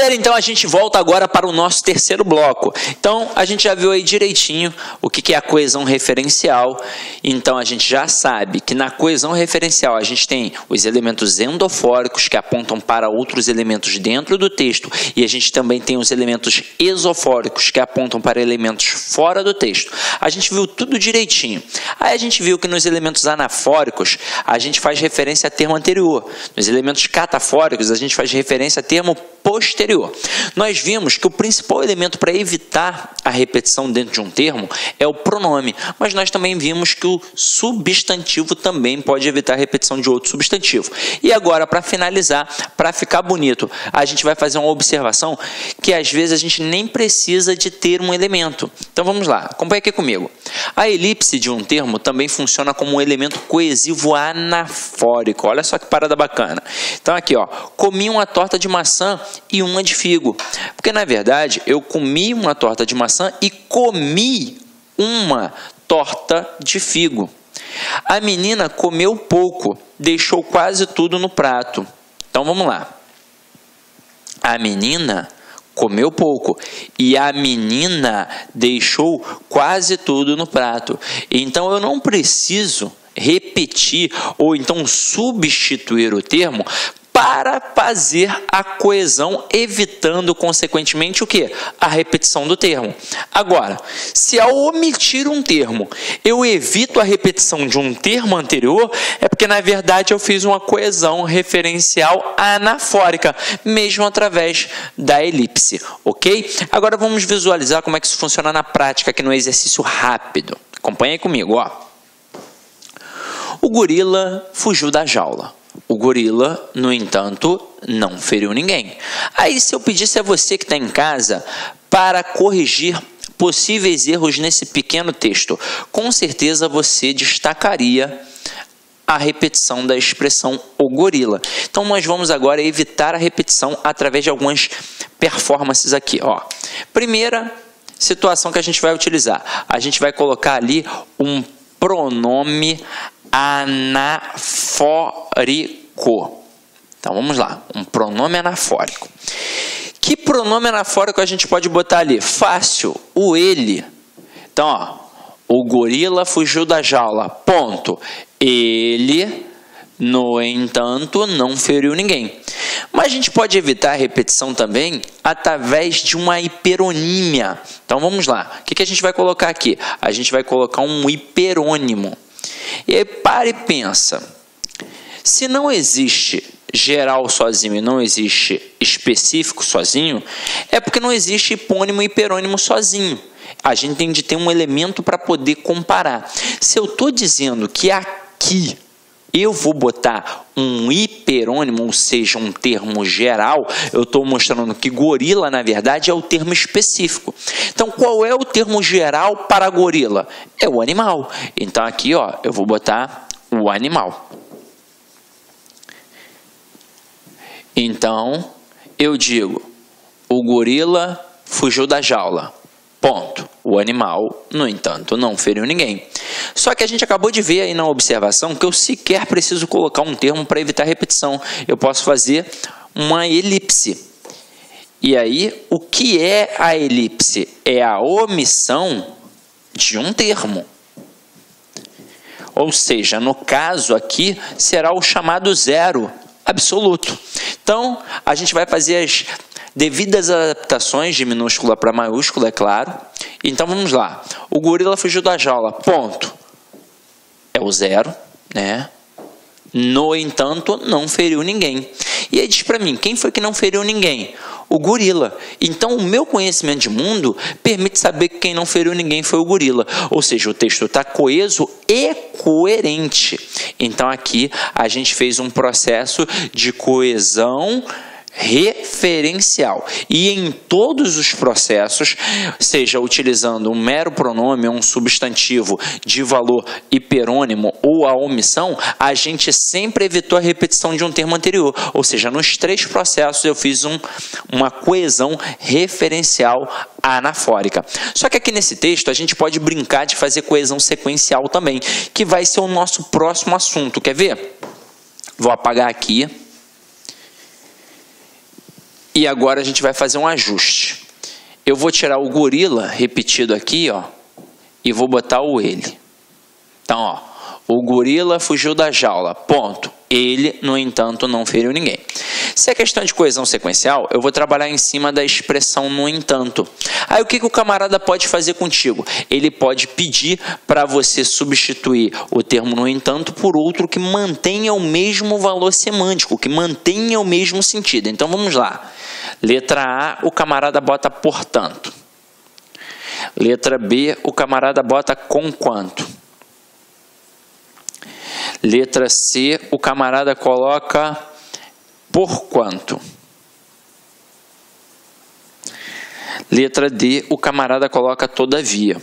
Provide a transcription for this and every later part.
galera, então a gente volta agora para o nosso terceiro bloco. Então, a gente já viu aí direitinho o que é a coesão referencial. Então, a gente já sabe que na coesão referencial a gente tem os elementos endofóricos que apontam para outros elementos dentro do texto e a gente também tem os elementos esofóricos que apontam para elementos fora do texto. A gente viu tudo direitinho. Aí a gente viu que nos elementos anafóricos a gente faz referência a termo anterior. Nos elementos catafóricos a gente faz referência a termo posterior. Nós vimos que o principal elemento para evitar a repetição dentro de um termo é o pronome, mas nós também vimos que o substantivo também pode evitar a repetição de outro substantivo. E agora, para finalizar, para ficar bonito, a gente vai fazer uma observação que às vezes a gente nem precisa de ter um elemento. Então vamos lá, acompanha aqui comigo. A elipse de um termo também funciona como um elemento coesivo anafórico. Olha só que parada bacana. Então aqui, ó, comi uma torta de maçã e uma de figo. Porque na verdade eu comi uma torta de maçã e comi uma torta de figo. A menina comeu pouco, deixou quase tudo no prato. Então vamos lá. A menina comeu pouco e a menina deixou quase tudo no prato. Então eu não preciso repetir ou então substituir o termo para fazer a coesão, evitando consequentemente o quê? A repetição do termo. Agora, se ao omitir um termo eu evito a repetição de um termo anterior, é porque na verdade eu fiz uma coesão referencial anafórica, mesmo através da elipse, ok? Agora vamos visualizar como é que isso funciona na prática aqui no exercício rápido. Acompanha aí comigo, ó. O gorila fugiu da jaula. O gorila, no entanto, não feriu ninguém. Aí, se eu pedisse a você que está em casa para corrigir possíveis erros nesse pequeno texto, com certeza você destacaria a repetição da expressão o gorila. Então, nós vamos agora evitar a repetição através de algumas performances aqui, ó. Primeira situação que a gente vai utilizar. A gente vai colocar ali um pronome anafórico. Então vamos lá, um pronome anafórico. Que pronome anafórico a gente pode botar ali? Fácil, o ele. Então, ó, o gorila fugiu da jaula, ponto. Ele, no entanto, não feriu ninguém. Mas a gente pode evitar a repetição também através de uma hiperonímia. Então vamos lá, o que a gente vai colocar aqui? A gente vai colocar um hiperônimo. E aí, para e pensa. Se não existe geral sozinho e não existe específico sozinho, é porque não existe hipônimo e hiperônimo sozinho. A gente tem de ter um elemento para poder comparar. Se eu estou dizendo que aqui eu vou botar um hiperônimo, ou seja, um termo geral, eu estou mostrando que gorila, na verdade, é o termo específico. Então, qual é o termo geral para gorila? É o animal. Então, aqui, ó, eu vou botar o animal. Então, eu digo, o gorila fugiu da jaula. Ponto. O animal, no entanto, não feriu ninguém. Só que a gente acabou de ver aí na observação que eu sequer preciso colocar um termo para evitar repetição. Eu posso fazer uma elipse. E aí, o que é a elipse? É a omissão de um termo. Ou seja, no caso aqui, será o chamado zero absoluto. Então, a gente vai fazer as devidas adaptações de minúscula para maiúscula, é claro. Então, vamos lá. O gorila fugiu da jaula, ponto. É o zero, né? No entanto, não feriu ninguém. E aí diz para mim, quem foi que não feriu ninguém? O gorila. Então, o meu conhecimento de mundo permite saber que quem não feriu ninguém foi o gorila. Ou seja, o texto está coeso e coerente. Então, aqui a gente fez um processo de coesão referencial. E em todos os processos, seja utilizando um mero pronome ou um substantivo de valor hiperônimo ou a omissão, a gente sempre evitou a repetição de um termo anterior. Ou seja, nos três processos eu fiz uma coesão referencial anafórica. Só que aqui nesse texto a gente pode brincar de fazer coesão sequencial também, que vai ser o nosso próximo assunto. Quer ver? Vou apagar aqui. E agora a gente vai fazer um ajuste. Eu vou tirar o gorila repetido aqui, ó, e vou botar o ele. Então, ó, o gorila fugiu da jaula, ponto. Ele, no entanto, não feriu ninguém. Se é questão de coesão sequencial, eu vou trabalhar em cima da expressão no entanto. Aí o que o camarada pode fazer contigo? Ele pode pedir para você substituir o termo no entanto por outro que mantenha o mesmo valor semântico, que mantenha o mesmo sentido. Então vamos lá. Letra A, o camarada bota portanto. Letra B, o camarada bota conquanto. Letra C, o camarada coloca porquanto. Letra D, o camarada coloca todavia.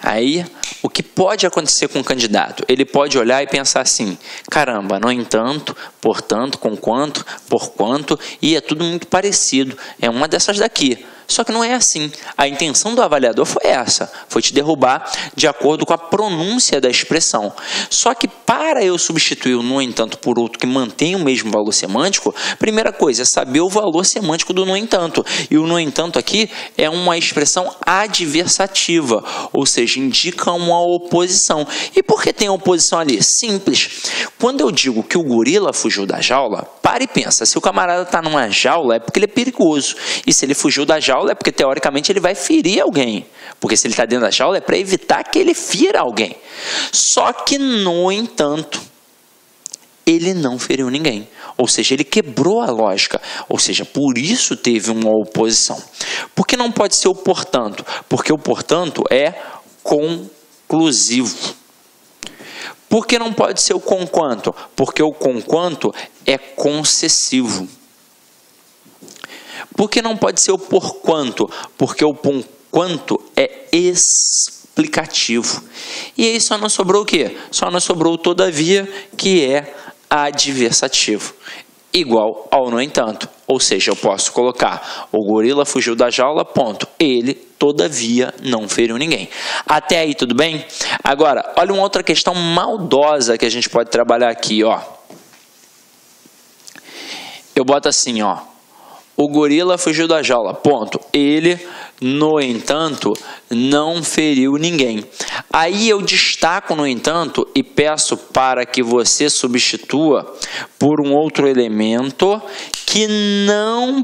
Aí, o que pode acontecer com o candidato? Ele pode olhar e pensar assim, caramba, no entanto, portanto, conquanto, porquanto, e é tudo muito parecido. É uma dessas daqui. Só que não é assim. A intenção do avaliador foi essa, foi te derrubar de acordo com a pronúncia da expressão. Só que para eu substituir o no entanto por outro que mantém o mesmo valor semântico, primeira coisa é saber o valor semântico do no entanto. E o no entanto aqui é uma expressão adversativa, ou seja, indica uma oposição. E por que tem oposição ali? Simples. Quando eu digo que o gorila fugiu da jaula, para e pensa, se o camarada está numa jaula é porque ele é perigoso. E se ele fugiu da jaula é porque teoricamente ele vai ferir alguém. Porque se ele está dentro da jaula é para evitar que ele fira alguém. Só que, no entanto, ele não feriu ninguém. Ou seja, ele quebrou a lógica. Ou seja, por isso teve uma oposição. Por que não pode ser o portanto? Porque o portanto é conclusivo. Por que não pode ser o conquanto? Porque o conquanto é concessivo. Por que não pode ser o porquanto? Porque o porquanto é explicativo. E aí só nos sobrou o quê? Só nos sobrou o todavia, que é adversativo. Igual ao no entanto. Ou seja, eu posso colocar o gorila fugiu da jaula, ponto. Ele, todavia, não feriu ninguém. Até aí, tudo bem? Agora, olha uma outra questão maldosa que a gente pode trabalhar aqui, ó. Eu boto assim, ó. O gorila fugiu da jaula, ponto. Ele, no entanto, não feriu ninguém. Aí eu destaco, no entanto, e peço para que você substitua por um outro elemento que não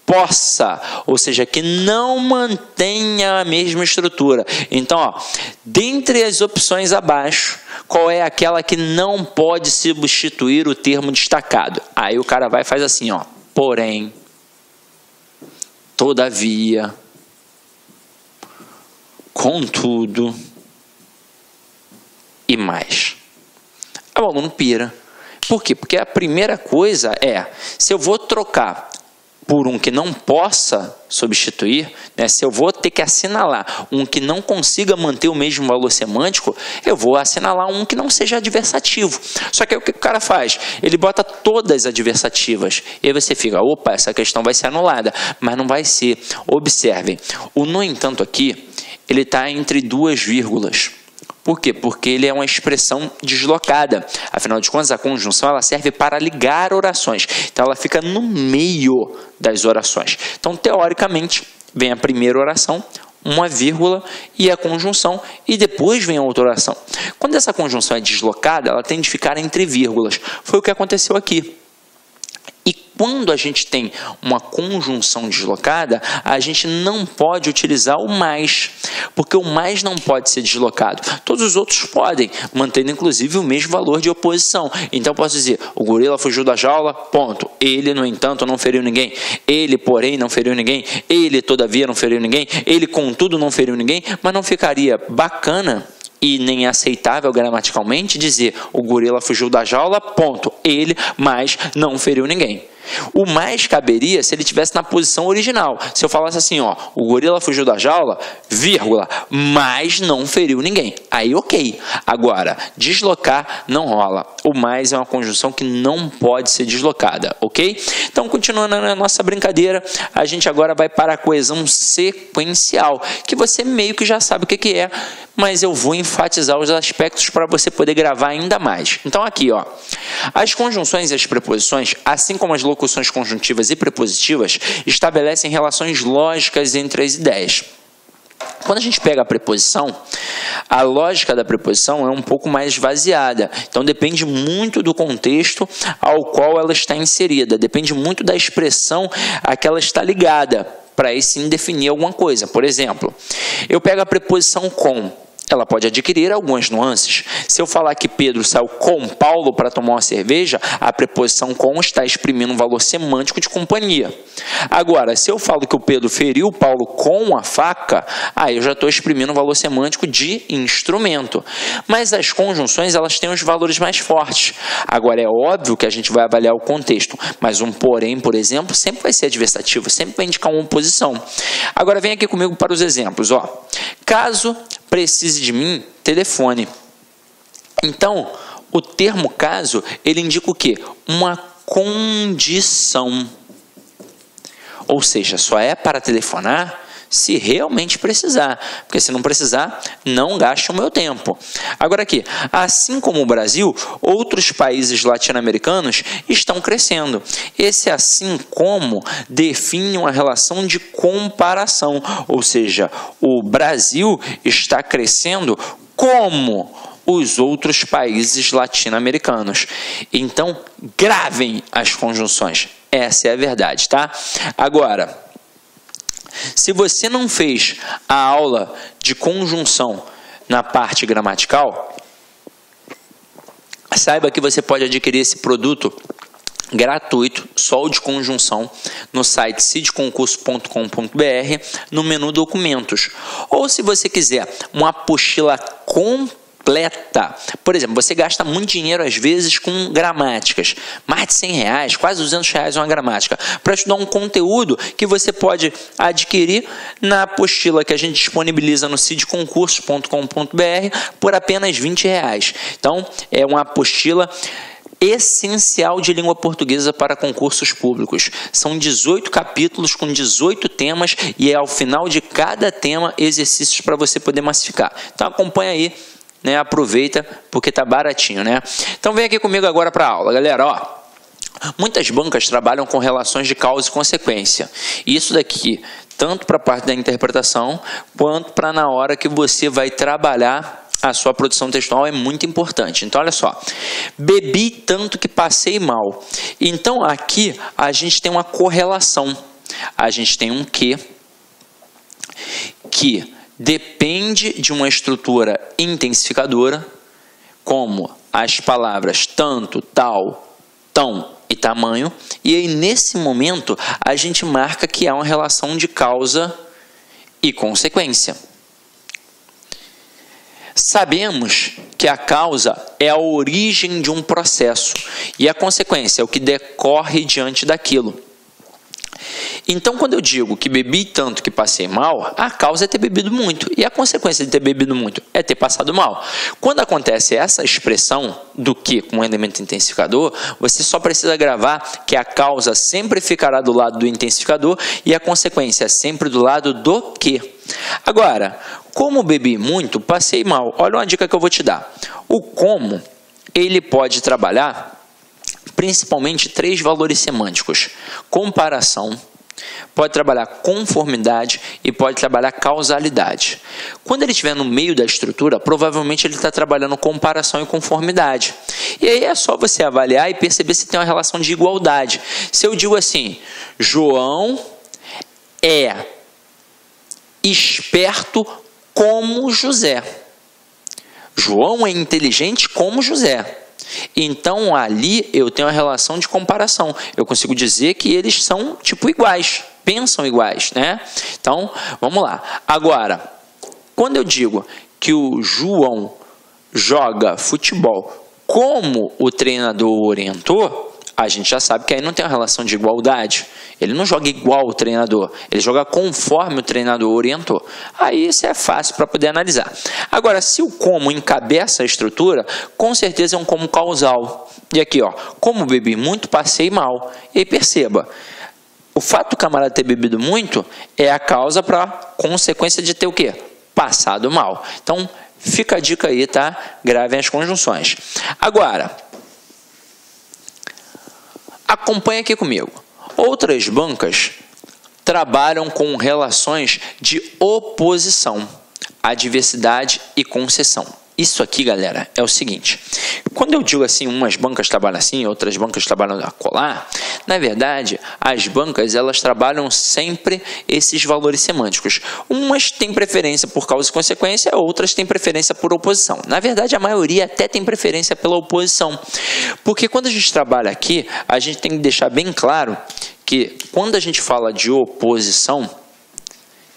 possa, ou seja, que não mantenha a mesma estrutura. Então, ó, dentre as opções abaixo, qual é aquela que não pode substituir o termo destacado? Aí o cara vai e faz assim, ó, porém, todavia, contudo e mais. Aí o aluno pira. Por quê? Porque a primeira coisa é, se eu vou trocar por um que não possa substituir, né, se eu vou ter que assinalar um que não consiga manter o mesmo valor semântico, eu vou assinalar um que não seja adversativo. Só que aí o que o cara faz? Ele bota todas adversativas. E aí você fica, opa, essa questão vai ser anulada. Mas não vai ser. Observem, o no entanto aqui, ele está entre duas vírgulas. Por quê? Porque ele é uma expressão deslocada. Afinal de contas, a conjunção ela serve para ligar orações. Então, ela fica no meio das orações. Então, teoricamente, vem a primeira oração, uma vírgula e a conjunção, e depois vem a outra oração. Quando essa conjunção é deslocada, ela tem de ficar entre vírgulas. Foi o que aconteceu aqui. E quando a gente tem uma conjunção deslocada, a gente não pode utilizar o mais, porque o mais não pode ser deslocado. Todos os outros podem, mantendo inclusive o mesmo valor de oposição. Então eu posso dizer, o gorila fugiu da jaula, ponto. Ele, no entanto, não feriu ninguém. Ele, porém, não feriu ninguém. Ele, todavia, não feriu ninguém. Ele, contudo, não feriu ninguém. Mas não ficaria bacana e nem aceitável gramaticalmente dizer o gorila fugiu da jaula, ponto. Ele, mas não feriu ninguém. O mais caberia se ele estivesse na posição original. Se eu falasse assim, ó, o gorila fugiu da jaula, vírgula, mas não feriu ninguém. Aí ok. Agora, deslocar não rola. O mais é uma conjunção que não pode ser deslocada, ok? Então, continuando na nossa brincadeira, a gente agora vai para a coesão sequencial, que você meio que já sabe o que é, mas eu vou enfatizar os aspectos para você poder gravar ainda mais. Então, aqui, ó, as conjunções e as preposições, assim como as locuções conjuntivas e prepositivas estabelecem relações lógicas entre as ideias. Quando a gente pega a preposição, a lógica da preposição é um pouco mais esvaziada. Então, depende muito do contexto ao qual ela está inserida. Depende muito da expressão a que ela está ligada, para aí sim definir alguma coisa. Por exemplo, eu pego a preposição com. Ela pode adquirir algumas nuances. Se eu falar que Pedro saiu com Paulo para tomar uma cerveja, a preposição com está exprimindo um valor semântico de companhia. Agora, se eu falo que o Pedro feriu Paulo com a faca, aí eu já estou exprimindo um valor semântico de instrumento. Mas as conjunções, elas têm os valores mais fortes. Agora, é óbvio que a gente vai avaliar o contexto, mas um porém, por exemplo, sempre vai ser adversativo, sempre vai indicar uma oposição. Agora, vem aqui comigo para os exemplos. Caso precise de mim, telefone. Então, o termo caso, ele indica o quê? Uma condição. Ou seja, só é para telefonar se realmente precisar, porque se não precisar, não gaste o meu tempo. Agora aqui, assim como o Brasil, outros países latino-americanos estão crescendo. Esse assim como define uma relação de comparação, ou seja, o Brasil está crescendo como os outros países latino-americanos. Então, gravem as conjunções. Essa é a verdade, tá? Agora, se você não fez a aula de conjunção na parte gramatical, saiba que você pode adquirir esse produto gratuito, só o de conjunção, no site cidconcurso.com.br, no menu documentos. Ou se você quiser uma apostila completa, por exemplo, você gasta muito dinheiro às vezes com gramáticas, mais de R$100, quase R$200 uma gramática, para estudar um conteúdo que você pode adquirir na apostila que a gente disponibiliza no cidconcurso.com.br por apenas R$20. Então, é uma apostila essencial de língua portuguesa para concursos públicos. São 18 capítulos com 18 temas e é ao final de cada tema exercícios para você poder massificar. Então, acompanha aí. Aproveita porque tá baratinho, né? Então vem aqui comigo agora para a aula, galera. Muitas bancas trabalham com relações de causa e consequência. Isso daqui, tanto para a parte da interpretação, quanto para na hora que você vai trabalhar a sua produção textual, é muito importante. Então, olha só. Bebi tanto que passei mal. Então, aqui a gente tem uma correlação. A gente tem um que depende de uma estrutura intensificadora, como as palavras tanto, tal, tão e tamanho, e aí nesse momento a gente marca que há uma relação de causa e consequência. Sabemos que a causa é a origem de um processo e a consequência é o que decorre diante daquilo. Então, quando eu digo que bebi tanto que passei mal, a causa é ter bebido muito. E a consequência de ter bebido muito é ter passado mal. Quando acontece essa expressão do que com um elemento intensificador, você só precisa gravar que a causa sempre ficará do lado do intensificador e a consequência sempre do lado do que. Agora, como bebi muito, passei mal. Olha uma dica que eu vou te dar. O como, ele pode trabalhar principalmente 3 valores semânticos: comparação, pode trabalhar conformidade e pode trabalhar causalidade. Quando ele estiver no meio da estrutura, provavelmente ele está trabalhando comparação e conformidade. E aí é só você avaliar e perceber se tem uma relação de igualdade. Se eu digo assim, João é esperto como José. João é inteligente como José. Então, ali eu tenho uma relação de comparação. Eu consigo dizer que eles são, tipo, iguais, pensam iguais, né? Então, vamos lá. Agora, quando eu digo que o João joga futebol como o treinador orientou, a gente já sabe que aí não tem uma relação de igualdade. Ele não joga igual o treinador, ele joga conforme o treinador orientou. Aí isso é fácil para poder analisar. Agora, se o como encabeça a estrutura, com certeza é um como causal. E aqui, como bebi muito, passei mal. E aí perceba, o fato do camarada ter bebido muito é a causa para consequência de ter o quê? Passado mal. Então, fica a dica aí, tá? Gravem as conjunções. Agora, acompanha aqui comigo. Outras bancas trabalham com relações de oposição, adversidade e concessão. Isso aqui, galera, é o seguinte. Quando eu digo assim, umas bancas trabalham assim, outras bancas trabalham acolá, na verdade, as bancas, elas trabalham sempre esses valores semânticos. Umas têm preferência por causa e consequência, outras têm preferência por oposição. Na verdade, a maioria até tem preferência pela oposição. Porque quando a gente trabalha aqui, a gente tem que deixar bem claro que quando a gente fala de oposição,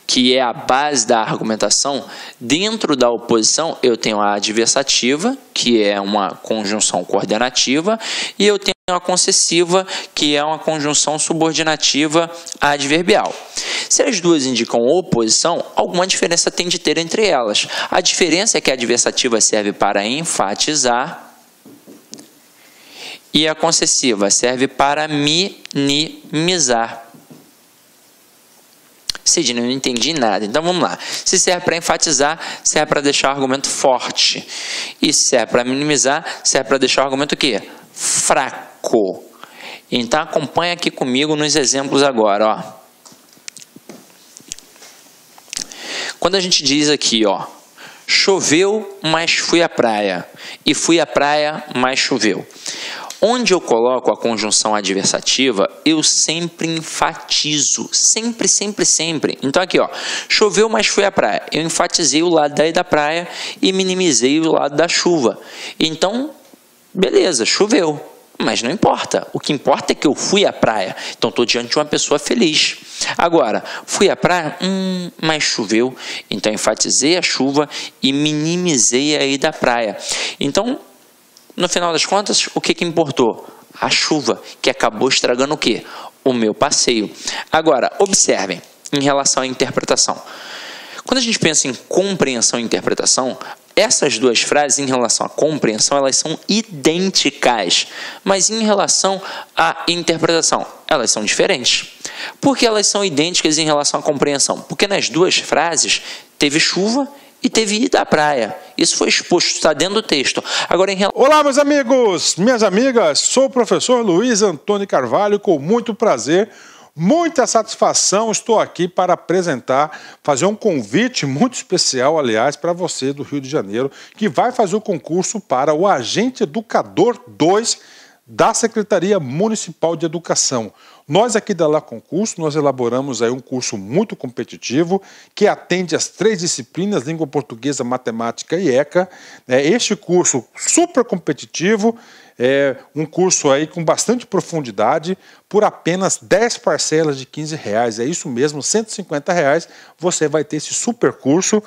que é a base da argumentação, dentro da oposição eu tenho a adversativa, que é uma conjunção coordenativa, e eu tenho a concessiva, que é uma conjunção subordinativa adverbial. Se as duas indicam oposição, alguma diferença tem de ter entre elas. A diferença é que a adversativa serve para enfatizar e a concessiva serve para minimizar. Sidney, não entendi nada. Então vamos lá. Se serve para enfatizar, serve para deixar o argumento forte. E se serve para minimizar, serve para deixar o argumento o quê? Fraco. Então acompanha aqui comigo nos exemplos agora, ó. Quando a gente diz aqui, ó, choveu, mas fui à praia. E fui à praia, mas choveu. Onde eu coloco a conjunção adversativa, eu sempre enfatizo. Sempre, sempre, sempre. Então aqui, ó, choveu, mas fui à praia. Eu enfatizei o lado daí da praia e minimizei o lado da chuva. Então, beleza, choveu. Mas não importa. O que importa é que eu fui à praia. Então, estou diante de uma pessoa feliz. Agora, fui à praia, mas choveu. Então, enfatizei a chuva e minimizei a ida à praia. Então, no final das contas, o que importou? A chuva, que acabou estragando o quê? O meu passeio. Agora, observem, em relação à interpretação. Quando a gente pensa em compreensão e interpretação, essas duas frases, em relação à compreensão, elas são idênticas. Mas em relação à interpretação, elas são diferentes. Por que elas são idênticas em relação à compreensão? Porque nas duas frases teve chuva e teve ida à praia. Isso foi exposto, está dentro do texto. Agora, Olá, meus amigos, minhas amigas, sou o professor Luiz Antônio Carvalho, com muito prazer, muita satisfação, estou aqui para apresentar, fazer um convite muito especial, aliás, para você do Rio de Janeiro, que vai fazer o concurso para o Agente Educador 2 da Secretaria Municipal de Educação. Nós aqui da La Concurso, nós elaboramos aí um curso muito competitivo que atende às 3 disciplinas, língua portuguesa, matemática e ECA. Este curso super competitivo, um curso aí com bastante profundidade, por apenas 10 parcelas de R$15. É isso mesmo, R$150 você vai ter esse super curso,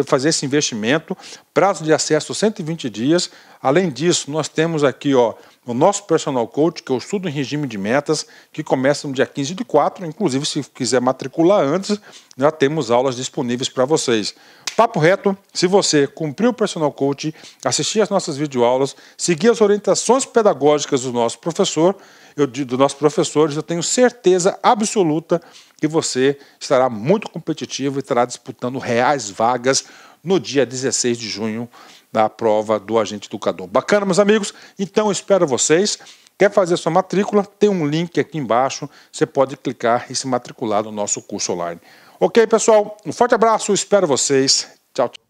fazer esse investimento, prazo de acesso 120 dias. Além disso, nós temos aqui, ó, o nosso personal coach, que eu estudo em regime de metas, que começa no dia 15/4, inclusive se quiser matricular antes, já temos aulas disponíveis para vocês. Papo reto, se você cumprir o personal coach, assistir às nossas videoaulas, seguir as orientações pedagógicas dos nossos professores, eu tenho certeza absoluta que você estará muito competitivo e estará disputando reais vagas no dia 16 de junho da prova do Agente Educador. Bacana, meus amigos? Então, espero vocês. Quer fazer sua matrícula? Tem um link aqui embaixo. Você pode clicar e se matricular no nosso curso online. Ok, pessoal? Um forte abraço. Espero vocês. Tchau, tchau.